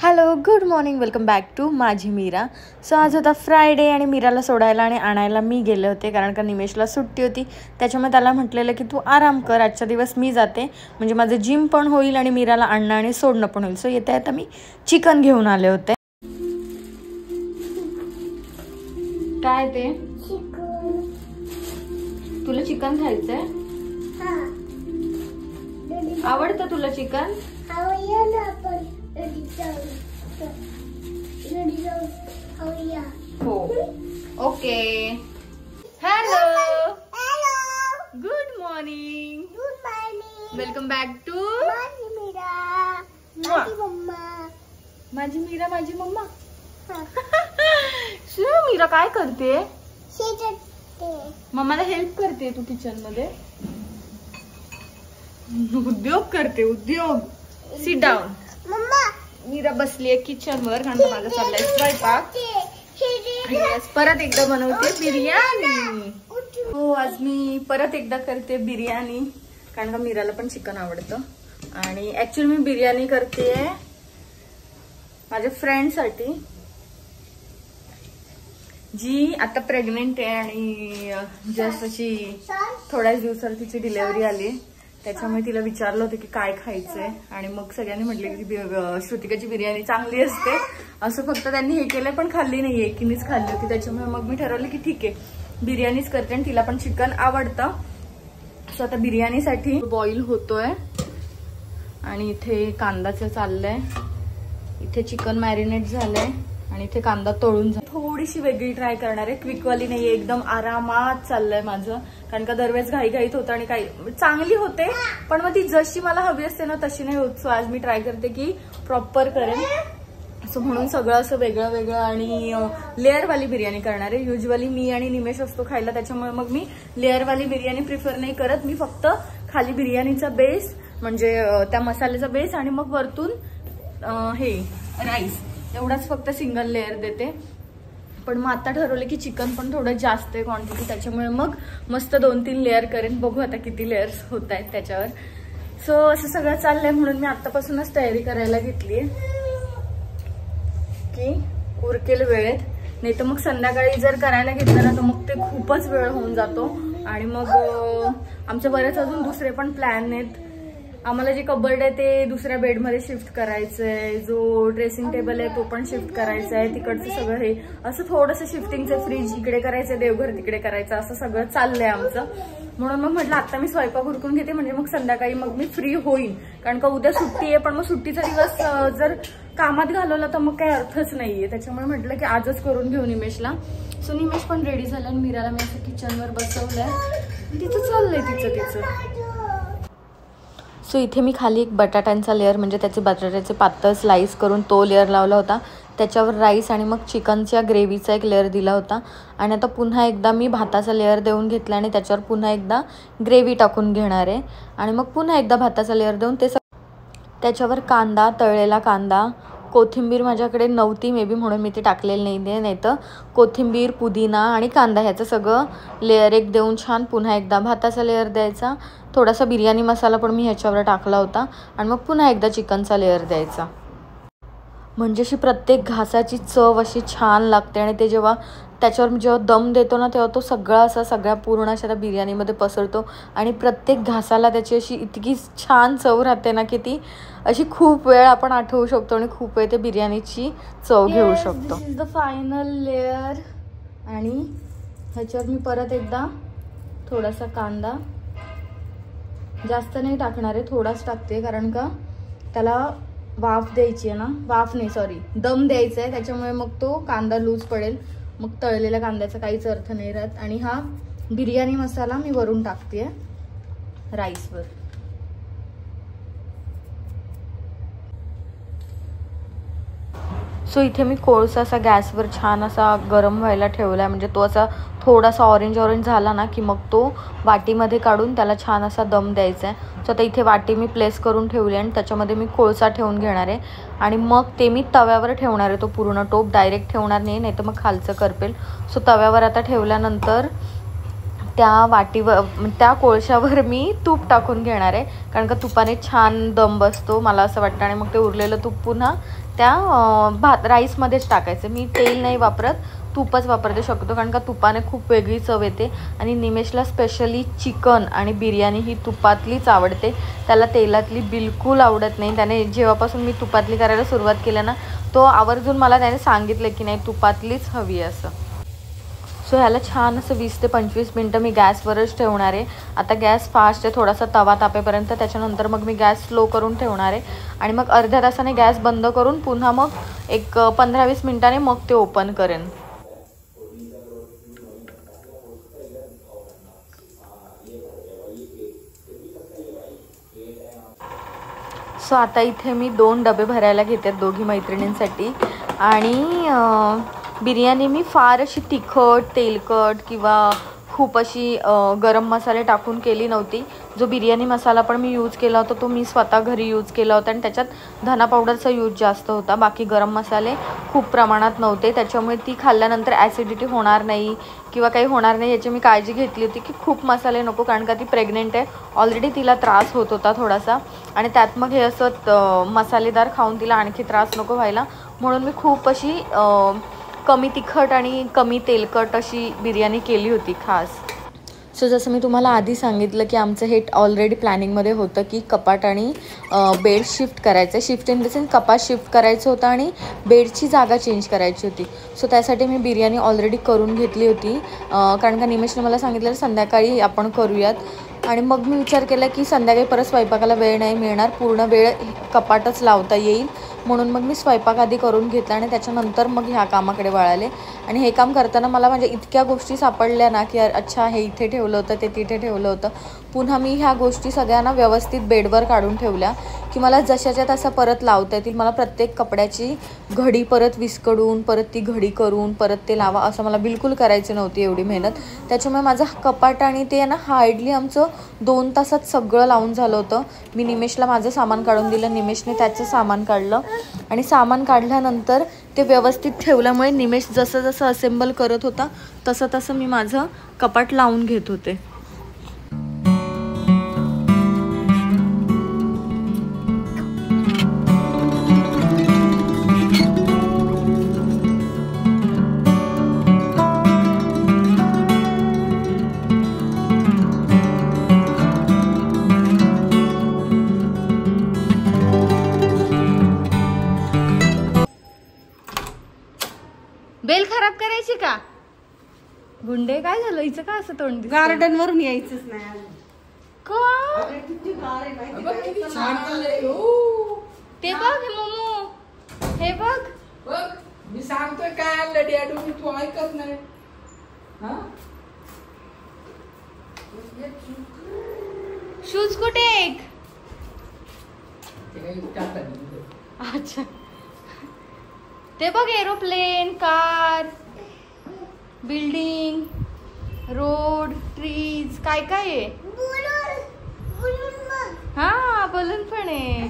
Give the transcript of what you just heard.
Hello good morning, welcome back to माझी Meera. So आज होता फ्रायडे आणि मीराला सोडायला आणि आणायला मी गेले होते, कारण का निमेशला सुट्टी होती. त्याच्यामुळे त्याला म्हटलेलं की तू आराम कर, आजचा दिवस मी जाते, म्हणजे माझं जिम पण होईल आणि मीराला आणणं आणि सोडणं पण होईल. सो येता येता मी चिकन घेऊन आले होते. काय ते तुला चिकन खायचंय? आवडतं तुला चिकन? हो okay. Hello good morning, welcome back to माझी मीरा. माझी मम्मा मीरा काय करते? मम्माला हेल्प करते तू किचन मध्ये, उद्योग करते उद्योग. Sit down. मीरा बसली आहे किचन वर, कारण माझा चाललाय स्वयंपाक. परत एकदा बनवते बिर्याणी. हो आज मी परत एकदा करते बिर्याणी, कारण का मीराला पण चिकन आवडतं. आणि ऍक्च्युअली मी बिर्याणी करते माझ्या फ्रेंड साठी, जी आता प्रेग्नेंट आहे आणि जस्ट अशी थोड्याच दिवसात तिची डिलिव्हरी आली. त्याच्यामुळे तिला विचारलं होतं की काय खायचंय, आणि मग सगळ्यांनी म्हटले की श्रुतिकाची बिर्याणी चांगली असते. असं फक्त त्यांनी हे केलंय, पण खाल्ली नाहीये, एकीनेच खाल्ली होती. त्याच्यामुळे मग मी ठरवलं की ठीक आहे बिर्याणीच करते, आणि तिला पण चिकन आवडतं. सो आता बिर्याणीसाठी बॉईल होतोय आणि इथे कांदाचं चाललंय, इथे चिकन मॅरिनेट झालंय आणि इथे कांदा तळून झाला. थोडीशी वेगळी ट्राय करणार आहे, क्विकवाली नाहीये, एकदम आरामात चाललंय माझं, कारण का दरवेळेस घाईघाईत होतं आणि काही चांगली होते पण मग ती जशी मला हवी असते ना तशी नाही होत. सो आज मी ट्राय करते की प्रॉपर करेन. सो म्हणून सगळं असं वेगळं वेगळं आणि लेअरवाली बिर्याणी करणार आहे. युजली मी आणि निमेश असतो खायला, त्याच्यामुळे मग मी लेअरवाली बिर्याणी प्रिफर नाही करत. मी फक्त खाली बिर्याणीचा बेस, म्हणजे त्या मसाल्याचा बेस, आणि मग वरतून हे राईस, एवढाच फक्त सिंगल लेअर देते. पण मग आता ठरवलं की चिकन पण थोडं जास्त आहे क्वांटिटी, त्याच्यामुळे मग मस्त 2-3 लेअर करेन. बघू आता किती लेअर्स होत आहेत त्याच्यावर. सो असं सगळं चाललंय, म्हणून मी आतापासूनच तयारी करायला घेतली की उरकेल वेळेत. नाही तर मग संध्याकाळी जर करायला घेतलं ना तर मग ते खूपच वेळ होऊन जातो. आणि मग आमच्या बरेच अजून दुसरे पण प्लॅन आहेत. आम्हाला जे कबर्ड आहे ते दुसऱ्या बेडमध्ये शिफ्ट करायचंय, जो ड्रेसिंग टेबल आहे तो पण शिफ्ट करायचा आहे, तिकडचं सगळं हे असं थोडंसं शिफ्टिंगचं, फ्रीज इकडे करायचं, देवघर तिकडे करायचं, असं सगळं चाललंय आमचं. म्हणून मग म्हटलं आता मी स्वयंपाक उरकून घेते, म्हणजे मग संध्याकाळी मग मी फ्री होईन, कारण का उद्या सुट्टी आहे. पण मग सुट्टीचा दिवस जर कामात घालवला तर मग काही अर्थच नाहीये. त्याच्यामुळे म्हटलं की आजच करून घेऊ निमेशला. सो निमेश पण रेडी झालं आणि मीराला मी असं किचनवर बसवलंय, तिचं चाललंय तिचं. सो इथे मी खाली एक बटाट्यांचा लेअर, म्हणजे त्याचे बटाट्याचे पातळ स्लाइस करून तो लेअर लावला होता. त्याच्यावर राईस आणि मग चिकनच्या ग्रेव्हीचा एक लेअर दिला होता. आणि आता पुन्हा एकदा मी भाताचा लेअर देऊन घेतला आणि त्याच्यावर पुन्हा एकदा ग्रेव्ही टाकून घेणार आहे. आणि मग पुन्हा एकदा भाताचा लेअर देऊन त्याच्यावर कांदा, तळलेला कांदा, कोथिंबीर माझ्याकडे नव्हती मे बी म्हणून मी ते टाकलेलं नाही तर कोथिंबीर, पुदिना आणि कांदा ह्याचं सगळं लेअर एक देऊन छान पुन्हा एकदा भाताचा लेअर द्यायचा. थोडासा बिर्याणी मसाला पण मी ह्याच्यावर टाकला होता आणि मग पुन्हा एकदा चिकनचा लेअर द्यायचा. म्हणजे अशी प्रत्येक घासाची चव अशी छान लागते. आणि ते जेव्हा दम देतो ना तेव्हा तो सगळ्या पूर्ण अशा त्या बिर्याणीमध्ये पसरतो आणि प्रत्येक घासाला त्याची अशी इतकी छान चव राहते ना की ती अशी खूप वेळ आपण आठवू शकतो आणि खूप वेळ ते बिर्याणीची चव घेऊ शकतो. दिस इज द फायनल लेअर. आणि ह्याच्यावर मी परत एकदा थोडासा कांदा, जास्त नाही टाकणार आहे, थोडाच टाकते, कारण का त्याला वाफ द्यायची आहे ना, दम द्यायचा आहे. त्याच्यामुळे मग तो कांदा लूज पडेल, मग तळलेल्या कांद्याचा काहीच अर्थ नाही राहत. आणि हा बिर्याणी मसाला मी वरून टाकते राईसवर. सो इथे मी कोळसा असा गॅसवर छान असा गरम व्हायला ठेवला, म्हणजे तो असा थोडासा ऑरेंज झाला ना की मग तो वाटीमध्ये काढून त्याला छान असा दम द्यायचा आहे. सो आता इथे वाटी मी प्लेस करून ठेवली आणि त्याच्यामध्ये मी कोळसा ठेवून घेणार आहे. आणि मग ते मी तव्यावर ठेवणार आहे, तो पूर्ण टोप डायरेक्ट ठेवणार नाही, तर मग खालचं करपेल. सो तव्यावर आता ठेवल्यानंतर त्या कोळशावर मी तूप टाकून घेणार आहे, कारण का तुपाने छान दम बसतो मला असं वाटतं. आणि मग ते उरलेलं तूप पुन्हा त्या राईसमध्येच टाकायचं. मी तेल नाही वापरत, तूपच वापरते शक्यतो, कारण का तुपाने खूप वेगळी चव येते. आणि निमेशला स्पेशली चिकन आणि बिर्याणी ही तुपातलीच आवडते, त्याला तेलातली बिलकुल आवडत नाही. त्याने जेव्हापासून मी तुपातली करायला सुरुवात केली ना, तो आवर्जून मला त्याने सांगितलं की नाही तुपातलीच हवी असं. सो ह्याला छान असं 20 ते 25 मिनटं मी गॅसवरच ठेवणार आहे. आता गॅस फास्ट आहे, थोडासा तवा तापेपर्यंत. त्याच्यानंतर मग मी गॅस स्लो करून ठेवणार आहे आणि मग अर्ध्या तासाने गॅस बंद करून पुन्हा मग एक 15-20 मिनटाने मग ते ओपन करेन. सो आता इथे मी 2 डबे भरायला घेते दोघी मैत्रिणींसाठी. आणि बिर्याणी मी फार अशी तिखट, तेलकट किंवा खूप अशी गरम मसाले टाकून केली नव्हती. जो बिर्याणी मसाला पण मी यूज केला होता तो मी स्वतः घरी यूज केला होता आणि त्याच्यात धना पावडरचा यूज जास्त होता. बाकी गरम मसाले खूप प्रमाणात नव्हते, त्याच्यामुळे ती खाल्ल्यानंतर ॲसिडिटी होणार नाही किंवा काही होणार नाही याची मी काळजी घेतली होती की खूप मसाले नको, कारण का ती प्रेग्नेंट आहे. ऑलरेडी तिला त्रास होत होता थोडासा आणि त्यात मग हे असं मसालेदार खाऊन तिला आणखी त्रास नको व्हायला, म्हणून मी खूप अशी कमी तिखट आणि कमी तेलकट अशी बिर्याणी केली होती खास. सो जसं मी तुम्हाला आधी सांगितलं की आमचं हे ऑलरेडी प्लॅनिंगमध्ये होतं की कपाट आणि बेड शिफ्ट करायचं. शिफ्ट इन द सेन्स कपाट शिफ्ट करायचं होतं आणि बेडची जागा चेंज करायची होती. सो त्यासाठी मी बिर्याणी ऑलरेडी करून घेतली होती, कारण का निमेशने मला सांगितलं संध्याकाळी आपण करूयात. आणि मग मी विचार केला की संध्याकाळी परत स्वयंपाकाला वेळ नाही मिळणार, पूर्ण वेळ कपाटच लावता येईल, म्हणून मग मी स्वयंपाक आधी करून घेतला आणि त्याच्यानंतर मग ह्या कामाकडे वळाले. आणि हे काम करताना मला म्हणजे इतक्या गोष्टी सापडल्या ना की अच्छा हे इथे ठेवलं होतं, ते तिथे ठेवलं होतं. पुन्हा मी ह्या गोष्टी सगळ्यांना व्यवस्थित बेडवर काढून ठेवल्या की मला जशाच्या तसा परत लावता येतील. मला प्रत्येक कपड्याची घडी परत विस्कडून परत ती घडी करून परत ते लावा असं मला बिलकुल करायची नव्हती एवढी मेहनत. त्याच्यामुळे माझं कपाट आणि ते ना हार्डली आमचं 2 तासात सगळं लावून झालं होतं. मी निमेशला माझं सामान काढून दिलं, निमेशने त्याचं सामान काढलं आणि सामान काढल्यानंतर ते व्यवस्थित ठेवल्यामुळे निमेश जसं जसं असेंबल करत होता तसं तसं मी माझं कपाट लावून घेत होते. बेल खराब करायची का गुंडे? काय झालं हिचं का असं तोंड? गार्डन वरून यायचंच नाही का? ते बघ हे मोमो, हे बघ मी सांगतोय काय आणलं डॅडू, मी तू ऐकत नाही. शूज कुठे? एक अच्छा ते बघ aeroplane, car, building, road, trees, काय काय आहे. हा बलून पण आहे.